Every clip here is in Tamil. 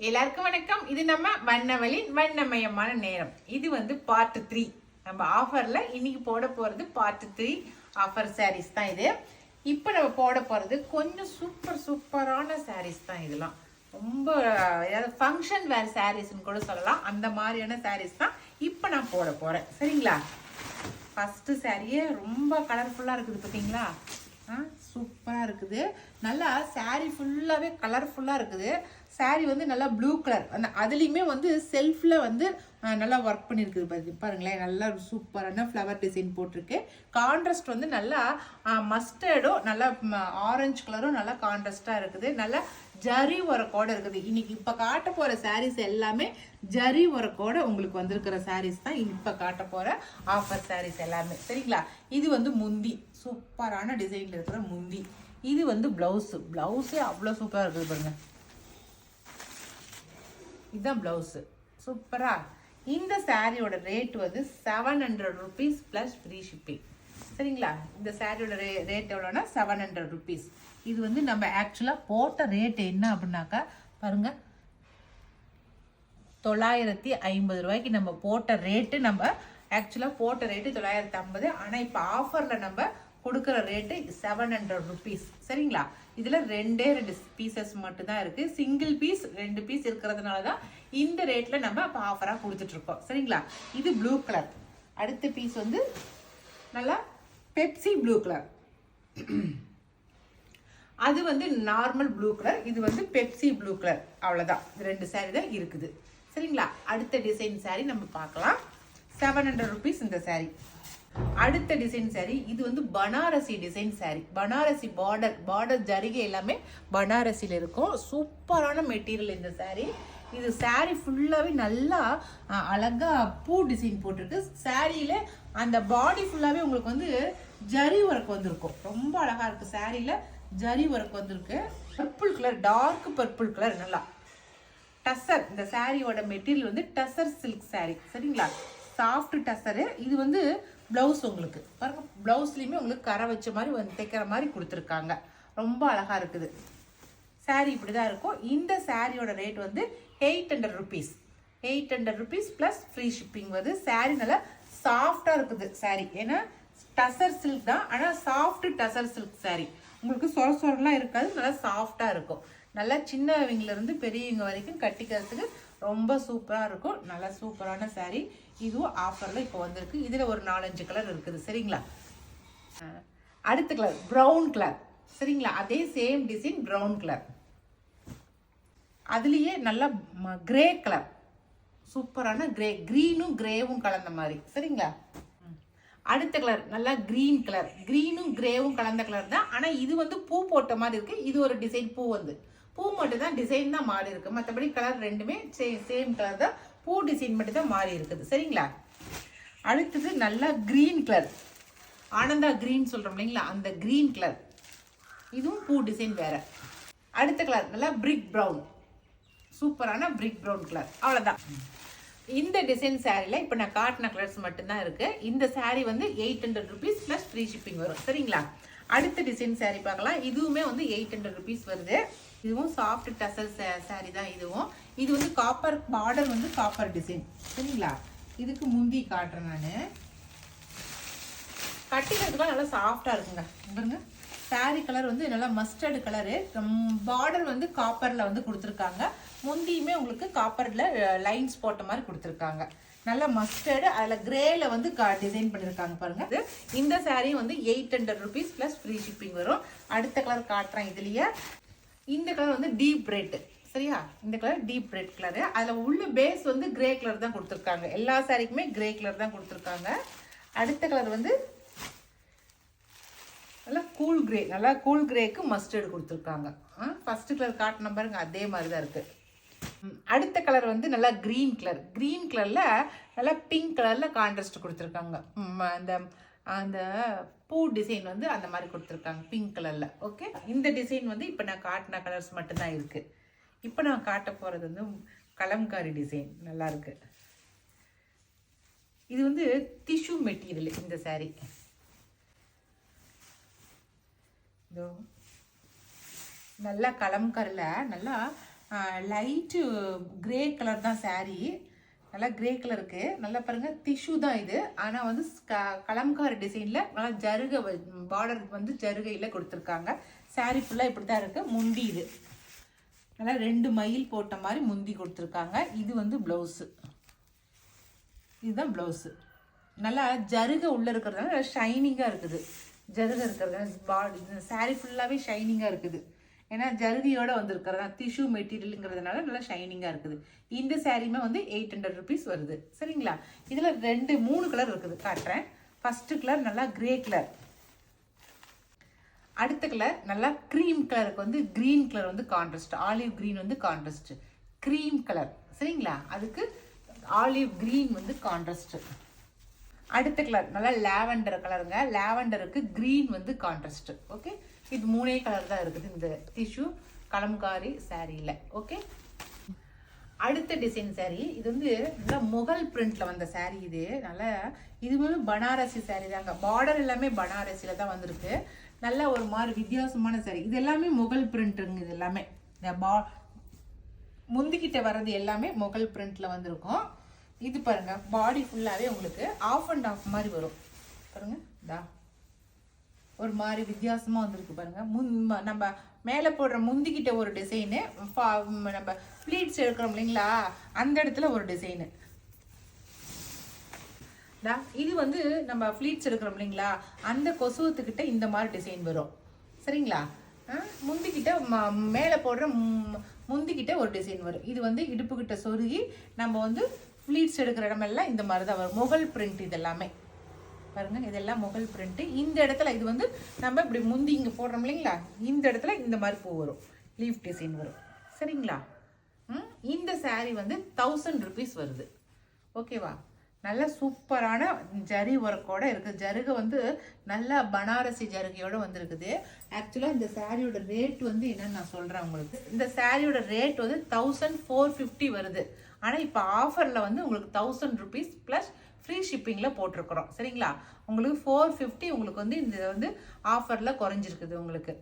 எல்லாருக்கும் வணக்கம். இது நம்ம வண்ணவழின் வண்ணமயமான நேரம். இது வந்து பார்ட் 3. நம்ம ஆஃபர்ல இன்னைக்கு போட போறது பார்ட் 3 ஆஃபர் சாரீஸ் தான் இது. இப்போ நம்ம போட போறது கொஞ்சம் சூப்பரான சாரீஸ் தான். இதெல்லாம் ரொம்ப ஏதாவது ஃபங்க்ஷன் வேர் சாரீஸ்ன்னு கூட சொல்லலாம். அந்த மாதிரியான சாரீஸ் தான் இப்போ நான் போட போறேன். சரிங்களா? ஃபர்ஸ்ட் சாரியே ரொம்ப கலர்ஃபுல்லா இருக்குது பார்த்தீங்களா? சூப்பராக இருக்குது. நல்லா சாரீ ஃபுல்லாகவே கலர்ஃபுல்லாக இருக்குது. சாரீ வந்து நல்லா ப்ளூ கலர், அந்த அதுலேயுமே வந்து செல்ஃபில் வந்து நல்லா ஒர்க் பண்ணியிருக்குது பாருங்களேன். நல்லா சூப்பரான ஃப்ளவர் டிசைன் போட்டிருக்கு. கான்ட்ராஸ்ட் வந்து நல்லா மஸ்டர்டும் நல்லா ஆரஞ்சு கலரும் நல்லா கான்ட்ராஸ்டாக இருக்குது. நல்லா ஜரி ஒர்க்கோட இருக்குது. இன்னைக்கு இப்போ காட்ட போகிற சாரீஸ் எல்லாமே ஜரி ஒர்க்கோட உங்களுக்கு வந்திருக்கிற சாரீஸ் தான் இப்போ காட்ட போகிற ஆஃபர் சாரீஸ் எல்லாமே. சரிங்களா? இது வந்து முந்தி, சூப்பரான டிசைனில் இருக்கிற முந்தி. இது வந்து பிளவுஸே அவ்வளோ சூப்பராக இருக்குது பாருங்க. இதுதான் பிளவுஸு. சூப்பரா. இந்த சாரியோட ரேட் வந்து 700 rupees ப்ளஸ் ஃப்ரீ ஷிப்பிங். சரிங்களா? இந்த சாரியோட ரேட் எவ்வளோன்னா 700 rupees. இது வந்து நம்ம ஆக்சுவலாக போட்ட ரேட் என்ன அப்படின்னாக்கா பாருங்க, 950 ரூபாய்க்கு நம்ம போட்ட ரேட்டு. நம்ம ஆக்சுவலாக போட்ட ரேட்டு 950. ஆனால் இப்போ ஆஃபரில் நம்ம கொடுக்குற ரேட்டு 700 rupees. சரிங்களா? இதில் ரெண்டு பீசஸ் மட்டும்தான் இருக்குது. சிங்கிள் பீஸ் 2 பீஸ் இருக்கிறதுனால தான் இந்த ரேட்டில் நம்ம இப்போ ஆஃபராக கொடுத்துட்ருக்கோம். சரிங்களா? இது ப்ளூ கலர். அடுத்த பீஸ் வந்து நல்லா பெப்சி ப்ளூ கலர். அது வந்து நார்மல் ப்ளூ கலர், இது வந்து பெப்சி ப்ளூ கலர். அவ்வளோதான். ரெண்டு சாரீ தான் இருக்குது. சரிங்களா? அடுத்த டிசைன் சாரீ நம்ம பார்க்கலாம். 700 rupees இந்த சாரீ. அடுத்த டிசைன் சாரீ, இது வந்து பனாரசி டிசைன் சாரீ. பனாரசி பார்டர் ஜரிகை எல்லாமே பனாரசியில் இருக்கும். சூப்பரான மெட்டீரியல் இந்த சாரீ. இது சாரீ ஃபுல்லாகவே நல்லா அழகாக பூ டிசைன் போட்டிருக்கு. சாரியில் அந்த பாடி ஃபுல்லாகவே உங்களுக்கு வந்து ஜரி ஒர்க் வந்திருக்கும். ரொம்ப அழகாக இருக்குது. சாரியில் ஜரி ஒர்க் வந்திருக்கு. Purple colour, dark purple colour. நல்லா டசர். இந்த சாரியோட மெட்டீரியல் வந்து டசர் சில்க் சாரீ. சரிங்களா? சாஃப்ட் டசரு. இது வந்து பிளவுஸ் உங்களுக்கு பாருங்க. பிளவுஸ்லையுமே உங்களுக்கு கரை வச்ச மாதிரி வந்து தைக்கிற மாதிரி கொடுத்துருக்காங்க. ரொம்ப அழகா இருக்குது. சாரீ இப்படி தான் இருக்கும். இந்த சாரியோட ரேட் வந்து 800 rupees. 800 rupees plus free shipping வருது. சாரீ நல்லா சாஃப்டாக இருக்குது சாரீ. ஏன்னா டசர் சில்க் தான், ஆனால் சாஃப்ட் டசர் சில்க் சாரீ. உங்களுக்கு சொரலாம் இருக்காது. நல்லா சாஃப்டாக இருக்கும். நல்லா சின்னவங்கலேருந்து பெரியவங்க வரைக்கும் கட்டிக்கிறதுக்கு ரொம்ப சூப்பராக இருக்கும். நல்லா சூப்பரான சாரீ. இதுவும் ஆஃபரில் இப்போ வந்திருக்கு. இதில் ஒரு 4-5 கலர் இருக்குது. சரிங்களா? அடுத்த கலர் ப்ரௌன் கலர். சரிங்களா? அதே சேம் டிசைன் ப்ரௌன் கலர். அதுலேயே நல்லா கிரே கலர். சூப்பரான கிரே, க்ரீனும் கிரேவும் கலந்த மாதிரி. சரிங்களா? அடுத்த கலர் நல்லா கிரீன் கலர். கிரீனும் கிரேவும் கலந்த கலர் தான். ஆனால் இது வந்து பூ போட்ட மாதிரி இருக்குது. இது ஒரு டிசைன். பூ மட்டும் தான் டிசைன் தான் மாறி இருக்கு. மற்றபடி கலர் ரெண்டுமே சேம் கலர் தான். பூ டிசைன் மட்டும் தான் மாறி இருக்குது. சரிங்களா? அடுத்தது நல்லா கிரீன் கலர், ஆனந்தா கிரீன் சொல்றோம் இல்லைங்களா, அந்த கிரீன் கலர். இதுவும் பூ டிசைன் வேற. அடுத்த கலர் நல்லா பிரிக் ப்ரௌன். சூப்பரான பிரிக் ப்ரௌன் கலர். அவ்வளோதான். இந்த டிசைன் சாரியில் இப்போ நான் காட்டின கலர்ஸ் மட்டும்தான் இருக்கு. இந்த சாரீ வந்து 800 rupees ப்ளஸ் ஃப்ரீ ஷிப்பிங் வரும். சரிங்களா? அடுத்த டிசைன் சாரீ பார்க்கலாம். இதுவுமே வந்து 800 rupees வருது. இதுவும் சாஃப்ட் டசல் சாரீ தான். இது வந்து காப்பர் பார்டர், வந்து காப்பர் டிசைன். சரிங்களா? இதுக்கு முந்தி காட்டுறேன் நான். கட்டிக்கிறதுக்குலாம் நல்லா சாஃப்டாக இருக்குங்க. பாருங்க, சாரீ கலர் வந்து நல்லா மஸ்டர்டு கலரு. பார்டர் வந்து காப்பரில் வந்து கொடுத்துருக்காங்க. முந்தியுமே உங்களுக்கு காப்பரில் லைன்ஸ் போட்ட மாதிரி கொடுத்துருக்காங்க. நல்லா மஸ்டர்டு, அதில் கிரேல வந்து டிசைன் பண்ணியிருக்காங்க பாருங்க. இந்த சாரீ வந்து 800 rupees ப்ளஸ் ஃப்ரீ ஷிப்பிங் வரும். அடுத்த கலர் காட்டுறேன். இதுலேயே இந்த கலர் வந்து டீப் ரெட். சரியா? இந்த கலர் டீப் ரெட் கலரு. அதில் உள்ள பேஸ் வந்து கிரே கலர் தான் கொடுத்துருக்காங்க. எல்லா சாரிக்குமே கிரே கலர் தான் கொடுத்துருக்காங்க. அடுத்த கலர் வந்து நல்லா கூல் கிரே. நல்லா கூல் கிரேக்கு மஸ்டர்டு கொடுத்துருக்காங்க. ஃபர்ஸ்ட் கலர் காட்டின பாருங்க, அதே மாதிரி தான் இருக்குது. அடுத்த கலர் வந்து நல்லா க்ரீன் கலர். க்ரீன் கலரில் நல்லா பிங்க் கலரில் கான்ட்ராஸ்ட் கொடுத்துருக்காங்க. அந்த அந்த பூ டிசைன் வந்து அந்த மாதிரி கொடுத்துருக்காங்க பிங்க் கலரில். ஓகே, இந்த டிசைன் வந்து இப்போ நான் காட்டின கலர்ஸ் மட்டும்தான் இருக்குது. இப்போ நான் காட்ட போகிறது வந்து கலம்காரி டிசைன். நல்லா இருக்கு. இது வந்து டிஷ்யூ மெட்டீரியல். இந்த சாரீ நல்லா கலம்கரில் நல்லா லைட்டு கிரே கலர் தான் saree. நல்லா கிரே கலருக்கு நல்லா பாருங்க டிஷ்யூ தான் இது. ஆனால் வந்து கலம்காரி டிசைனில் நல்லா ஜருகை பார்டர் வந்து ஜருகையில் கொடுத்துருக்காங்க. saree ஃபுல்லாக இப்படி தான் இருக்குது. முந்தி இது நல்லா 2 மயில் போட்ட மாதிரி முந்தி கொடுத்துருக்காங்க. இது வந்து ப்ளவுஸு, இதுதான் ப்ளவுஸு. நல்லா ஜருகை உள்ளே இருக்கிறதுனால நல்லா ஷைனிங்காக இருக்குது. ஜருகை இருக்கிறது saree ஃபுல்லாகவே ஷைனிங்காக இருக்குது. ஏன்னா ஜருகியோட வந்துருக்கிறதா டிஷ்யூ மெட்டீரியலுங்கிறதுனால நல்லா ஷைனிங்காக இருக்குது. இந்த சாரீமே வந்து 800 rupees வருது. சரிங்களா? இதில் 3 கலர் இருக்குது, காட்டுறேன். ஃபர்ஸ்ட் கலர் நல்லா கிரே கலர், அடுத்த கலர் நல்லா க்ரீம் கலருக்கு வந்து க்ரீன் கலர் வந்து கான்ட்ராஸ்ட், ஆலிவ் க்ரீன் வந்து கான்ட்ராஸ்ட், க்ரீம் கலர். சரிங்களா? அதுக்கு ஆலிவ் க்ரீன் வந்து கான்ட்ராஸ்ட். அடுத்த கலர் நல்லா லாவெண்டர் கலருங்க, லாவெண்டருக்கு க்ரீன் வந்து கான்ட்ராஸ்ட். ஓகே, இது 3 கலர் தான் இருக்குது இந்த டிஷ்யூ கலம்காரி சாரியில். ஓகே, அடுத்த டிசைன் சாரீ இது வந்து நல்லா முகல் பிரிண்ட்ல வந்த சாரீ. இது நல்லா இது வந்து பனாரசி சாரீ தாங்க. பார்டர் எல்லாமே பனாரசியில தான் வந்திருக்கு. நல்ல ஒரு மாதிரி வித்தியாசமான சாரீ. இது எல்லாமே முகல் பிரிண்ட்டுங்க. இது எல்லாமே இந்த முந்திக்கிட்ட வர்றது எல்லாமே முகல் பிரிண்ட்ல வந்திருக்கும். இது பாருங்க, பாடி ஃபுல்லாவே உங்களுக்கு ஆஃப் அண்ட் ஆஃப் மாதிரி வரும் பாருங்க. ஒரு மாதிரி வித்தியாசமா வந்திருக்கு பாருங்க. நம்ம மேலே போடுற முந்திக்கிட்ட ஒரு டிசைனு, நம்ம ப்ளீட்ஸ் எடுக்கிறோம் இல்லைங்களா, அந்த இடத்துல ஒரு டிசைனு. இது வந்து நம்ம ப்ளீட்ஸ் எடுக்கிறோம் இல்லைங்களா, அந்த கொசுவத்துக்கிட்ட இந்த மாதிரி டிசைன் வரும். சரிங்களா? முந்திக்கிட்ட மேலே போடுற முந்திக்கிட்ட ஒரு டிசைன் வரும். இது வந்து இடுப்புக்கிட்ட சொருகி நம்ம வந்து ப்ளீட்ஸ் எடுக்கிற இடமெல்லாம் இந்த மாதிரி தான் வரும். முகல் பிரிண்ட் இது எல்லாமே பாருங்க. இதெல்லாம் முகல் பிரிண்ட். இந்த இடத்துல இது வந்து நம்ம இப்படி முந்தி இங்கே போடுறோம் இல்லைங்களா, இந்த இடத்துல இந்த மாதிரி பூ வரும், லீஃப் டிசைன் வரும். சரிங்களா? இந்த சாரீ வந்து 1000 rupees வருது. ஓகேவா? நல்ல சூப்பரான ஜரி ஒர்க்கோட இருக்குது. ஜருகை வந்து நல்லா பனாரசி ஜருகையோட வந்துருக்குது. ஆக்சுவலாக இந்த சாரியோட ரேட் வந்து என்னன்னு நான் சொல்கிறேன் உங்களுக்கு. இந்த சாரியோட ரேட் வந்து 1450 வருது. ஆனால் இப்போ ஆஃபரில் வந்து உங்களுக்கு 1000 rupees ப்ளஸ் ஃப்ரீ ஷிப்பிங்கில் போட்டிருக்கிறோம். சரிங்களா? உங்களுக்கு 450 உங்களுக்கு வந்து இந்த வந்து ஆஃபரில் குறைஞ்சிருக்குது உங்களுக்கு.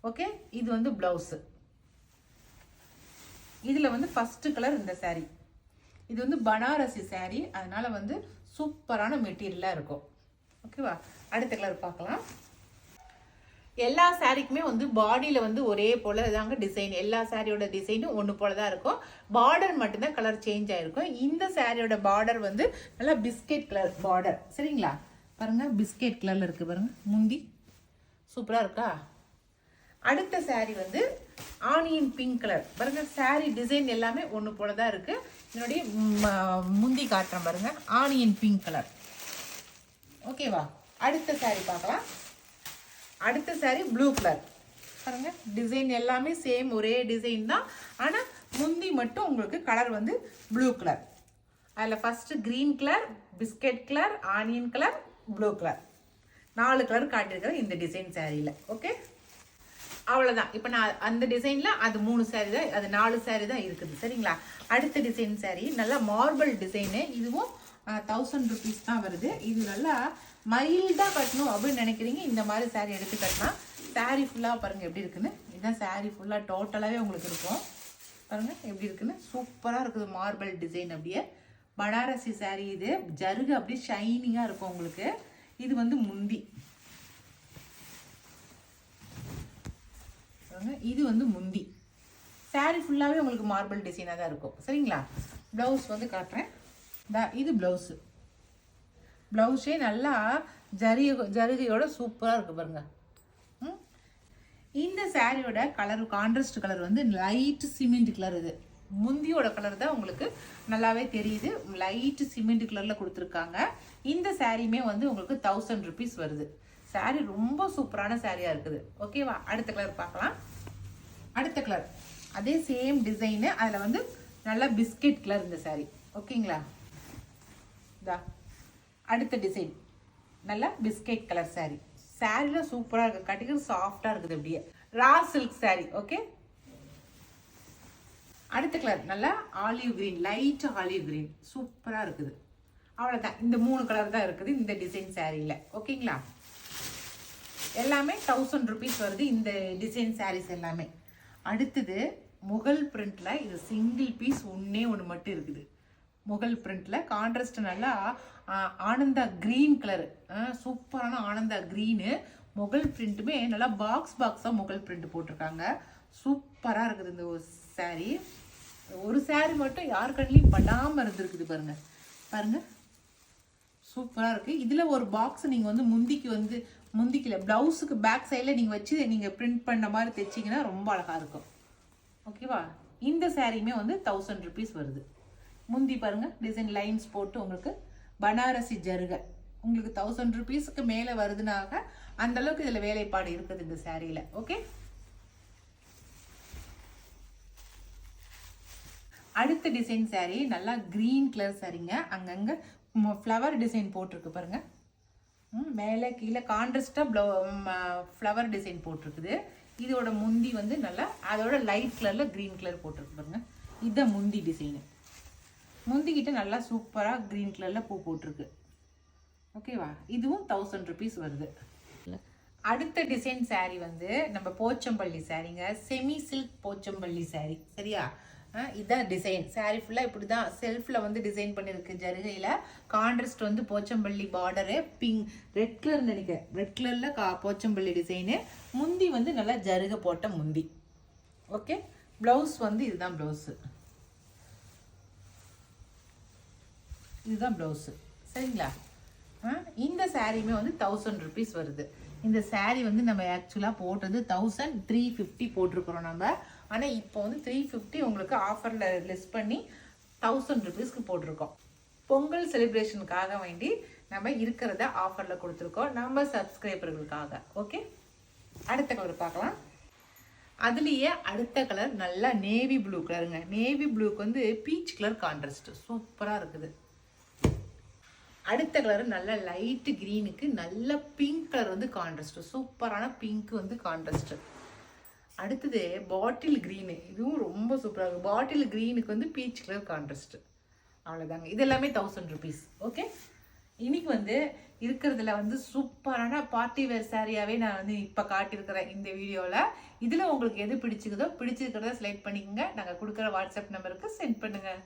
ஓகே, இது வந்து ப்ளவுஸு. இதில் வந்து ஃபஸ்ட்டு கலர் இந்த சாரீ. இது வந்து பனாரசி சாரீ, அதனால வந்து சூப்பரான மெட்டீரியலாக இருக்கும். ஓகேவா? அடுத்த கலர் பார்க்கலாம். எல்லா சாரீக்குமே வந்து பாடியில் வந்து ஒரே போல் தாங்க டிசைன். எல்லா சாரியோட டிசைனும் ஒன்று போல தான் இருக்கும். பார்டர் மட்டும்தான் கலர் சேஞ்ச் ஆகிருக்கும். இந்த சாரியோட பார்டர் வந்து நல்லா பிஸ்கெட் கலர் பார்டர். சரிங்களா? பாருங்க, பிஸ்கெட் கலரில் இருக்குது பாருங்க. முந்தி சூப்பராக இருக்கா? அடுத்த சாரீ வந்து ஆனியன் பிங்க் கலர். பாருங்க, சாரீ டிசைன் எல்லாமே ஒன்று போல தான் இருக்குது. என்னுடைய முந்தி காட்டுறேன் பாருங்க, ஆனியன் பிங்க் கலர். ஓகேவா? அடுத்த சாரீ பார்க்கலாம். அடுத்த சாரீ ப்ளூ கலர். பாருங்க, டிசைன் எல்லாமே சேம், ஒரே டிசைன் தான். ஆனால் முந்தி மட்டும் உங்களுக்கு கலர் வந்து ப்ளூ கலர். அதில் first green colour, biscuit colour, onion colour, blue colour, 4 colour காட்டியிருக்கிறேன் இந்த டிசைன் சாரியில். ஓகே, அவ்வளோதான். இப்போ நான் அந்த டிசைனில் அது 3 சாரீ தான், அது 4 சாரீ தான் இருக்குது. சரிங்களா? அடுத்த டிசைன் சாரீ நல்லா மார்பிள் டிசைனு. இதுவும் 1000 rupees தான் வருது. இது நல்லா மைல்டாக கட்டணும் அப்படின்னு நினைக்கிறீங்க, இந்த மாதிரி சாரீ எடுத்து கட்டினா சாரீ ஃபுல்லாக பாருங்கள் எப்படி இருக்குன்னு. இதுதான் சாரீ ஃபுல்லாக டோட்டலாகவே உங்களுக்கு இருக்கும். பாருங்கள் எப்படி இருக்குன்னு, சூப்பராக இருக்குது. மார்பிள் டிசைன் அப்படியே பனாரசி சாரீ. இது ஜருகு அப்படியே ஷைனிங்காக இருக்கும் உங்களுக்கு. இது வந்து முந்தி. இது வந்து முந்தி. சாரீ ஃபுல்லாகவே உங்களுக்கு மார்பிள் டிசைனாக தான் இருக்கும். சரிங்களா? ப்ளவுஸ் வந்து காட்டுறேன். இது ப்ளவுஸு. ப்ளவுஸே நல்லா ஜருகையோட சூப்பராக இருக்குது பாருங்க. இந்த சாரியோட கலர் கான்ட்ராஸ்ட் கலர் வந்து லைட் சிமெண்ட் கலர். இது முந்தியோட கலர் தான் உங்களுக்கு நல்லாவே தெரியுது. லைட் சிமெண்ட் கலரில் கொடுத்துருக்காங்க. இந்த சாரியுமே வந்து உங்களுக்கு 1000 rupees வருது. சாரீ ரொம்ப சூப்பரான சாரியாக இருக்குது. ஓகேவா? அடுத்த கலர் பார்க்கலாம். அடுத்த கலர் அதே சேம் டிசைனு, அதில் வந்து நல்லா பிஸ்கெட் கலர் இந்த சாரீ. ஓகேங்களா? அடுத்த டிசைன் நல்லா பிஸ்கெட் கலர் சாரீ. சாரியில் சூப்பராக இருக்குது, கட்டிக்கிறது சாஃப்டாக இருக்குது, அப்படியே ரா சில்க் சாரீ. ஓகே, அடுத்த கலர் நல்லா olive green, light olive green, சூப்பராக இருக்குது. அவ்வளோதான். இந்த 3 கலர் தான் இருக்குது இந்த டிசைன் சாரியில். ஓகேங்களா? எல்லாமே 1000 rupees வருது இந்த டிசைன் சாரீஸ் எல்லாமே. அடுத்தது முகல் பிரிண்ட்ல இது சிங்கிள் பீஸ் ஒன்று மட்டும் இருக்குது. முகல் பிரிண்ட்ல கான்ட்ராஸ்ட் நல்லா ஆனந்தா கிரீன் கலர், சூப்பரான ஆனந்தா கிரீனு. முகல் பிரிண்ட்டுமே நல்லா பாக்ஸாக முகல் பிரிண்ட் போட்டிருக்காங்க. சூப்பராக இருக்குது இந்த ஒரு சாரீ. ஒரு சாரீ மட்டும் யார் கண்ணிலையும் படாமல் இருந்திருக்குது பாருங்க பாருங்க, சூப்பராக இருக்குது. இதில் ஒரு பாக்ஸ் நீங்கள் வந்து முந்திக்கல ப்ளவுஸுக்கு பேக் சைடில் நீங்கள் வச்சு நீங்கள் பிரிண்ட் பண்ண மாதிரி தைச்சிங்கன்னா ரொம்ப அழகாக இருக்கும். ஓகேவா? இந்த சாரியுமே வந்து 1000 rupees வருது. முந்தி பாருங்க டிசைன் லைன்ஸ் போட்டு உங்களுக்கு பனாரசி ஜருகை உங்களுக்கு 1000 rupeesக்கு மேலே வருதுனாக அந்த அளவுக்கு இதில் வேலைப்பாடு இருக்குது இந்த சாரியில். ஓகே, அடுத்த டிசைன் சாரி நல்லா கிரீன் கலர் சாரிங்க. அங்கங்கே ஃப்ளவர் டிசைன் போட்டிருக்கு பாருங்க, மேலே கீழே கான்ட்ராஸ்டாக ஃப்ளவர் டிசைன் போட்டிருக்குது. இதோட முந்தி வந்து நல்லா அதோட லைட் கலரில் க்ரீன் கலர் போட்டிருக்கு பாருங்க. இதுதான் முந்தி டிசைனு. முந்திக்கிட்ட நல்லா சூப்பராக க்ரீன் கலரில் பூ போட்டிருக்கு. ஓகேவா? இதுவும் 1000 rupees வருது. அடுத்த டிசைன் சாரீ வந்து நம்ம போச்சம்பள்ளி சாரீங்க, செமி சில்க் போச்சம்பள்ளி சாரீ. சரியா? இதுதான் டிசைன். சாரீ ஃபுல்லாக இப்படி தான் செல்ஃபில் வந்து டிசைன் பண்ணியிருக்கு ஜருகையில். கான்ட்ராஸ்ட் வந்து போச்சம்பள்ளி பார்டரு, ரெட் கலர் நினைக்கிறேன், ரெட் கலரில் போச்சம்பள்ளி டிசைனு. முந்தி வந்து நல்லா ஜருகை போட்ட முந்தி. ஓகே, ப்ளவுஸ் வந்து இதுதான் ப்ளவுஸு, இதுதான் ப்ளவுஸு. சரிங்களா? இந்த சாரியுமே வந்து 1000 rupees வருது. இந்த சாரீ வந்து நம்ம ஆக்சுவலாக போட்டது 1350 போட்டிருக்கிறோம் நம்ம. ஆனால் இப்போ வந்து 350 உங்களுக்கு ஆஃபரில் லெஸ் பண்ணி 1000 rupeesக்கு போட்டிருக்கோம். பொங்கல் செலிப்ரேஷனுக்காக வேண்டி நம்ம இருக்கிறத ஆஃபரில் கொடுத்துருக்கோம் நம்ம சப்ஸ்கிரைபர்களுக்காக. ஓகே, அடுத்த கலர் பார்க்கலாம். அதுலேயே அடுத்த கலர் நல்லா நேவி ப்ளூ கலருங்க. நேவி ப்ளூக்கு வந்து பீச் கலர் கான்ட்ராஸ்ட் சூப்பராக இருக்குது. அடுத்த கலர் நல்ல லைட் கிரீனுக்கு நல்ல பிங்க் கலர் வந்து கான்ட்ராஸ்ட், சூப்பரான பிங்க் வந்து கான்ட்ராஸ்ட். அடுத்தது பாட்டில் க்ரீனு, இதுவும் ரொம்ப சூப்பராக இருக்குது. பாட்டில் க்ரீனுக்கு வந்து பீச் கலர் கான்ட்ராஸ்ட். அவ்வளோதாங்க, இது எல்லாமே 1000 rupees. ஓகே, இன்னைக்கு வந்து இருக்கிறதுல வந்து சூப்பரான பார்ட்டி வேர் சாரியாகவே நான் வந்து இப்போ காட்டியிருக்கிறேன் இந்த வீடியோவில். இதில் உங்களுக்கு எது பிடிச்சிருக்கிறத செலக்ட் பண்ணிக்கோங்க. நாங்கள் கொடுக்குற வாட்ஸ்அப் நம்பருக்கு சென்ட் பண்ணுங்கள்.